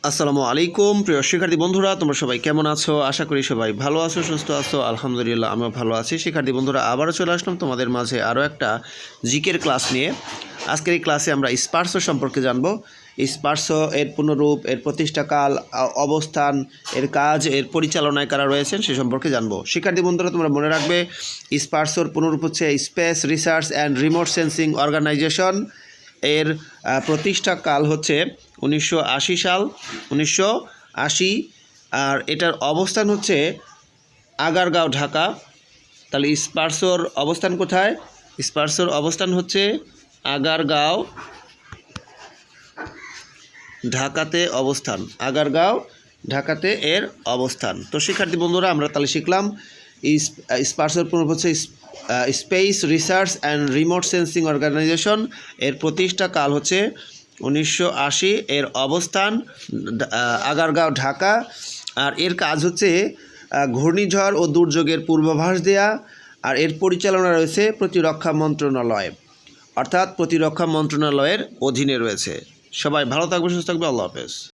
আসসালামু আলাইকুম প্রিয় শিক্ষার্থী বন্ধুরা, তোমরা সবাই কেমন আছো? আশা করি সবাই ভালো আছো, সুস্থ আছো। আলহামদুলিল্লাহ আমিও ভালো আছি। শিক্ষার্থী বন্ধুরা, আবারও চলে আসলাম তোমাদের মাঝে আরও একটা জিকের ক্লাস নিয়ে। আজকের এই ক্লাসে আমরা স্পার্শো সম্পর্কে জানবো। স্পার্শো এর পুনরূপ, এর প্রতিষ্ঠাকাল, অবস্থান, এর কাজ, এর পরিচালনায় কারা রয়েছেন সে সম্পর্কে জানবো। শিক্ষার্থী বন্ধুরা, তোমরা মনে রাখবে স্পার্শোর পুনরূপ হচ্ছে space research and remote sensing organisation. এর প্রতিষ্ঠাকাল হচ্ছে 1980 সাল, 1980। আর এটার অবস্থান হচ্ছে আগারগাঁও, ঢাকা। তাহলে স্পার্শোর অবস্থান কোথায়? স্পার্শোর অবস্থান হচ্ছে আগারগাঁও, ঢাকাতে অবস্থান। আগারগাঁও, ঢাকাতে এর অবস্থান। তো শিক্ষার্থী বন্ধুরা, আমরা তাহলে শিখলাম স্পার্শোর পুনরূপ হচ্ছে space research and remote sensing organisation. এর প্রতিষ্ঠা কাল হচ্ছে 1980। এর অবস্থান আগারগাঁও, ঢাকা। আর এর কাজ হচ্ছে ঘূর্ণিঝড় ও দুর্যোগের পূর্বাভাস দেয়া। আর এর পরিচালনা রয়েছে প্রতিরক্ষা মন্ত্রণালয়, অর্থাৎ প্রতিরক্ষা মন্ত্রণালয়ের অধীনে রয়েছে। সবাই ভালো থাকবে, সুস্থ থাকবে। আল্লাহ হাফেজ।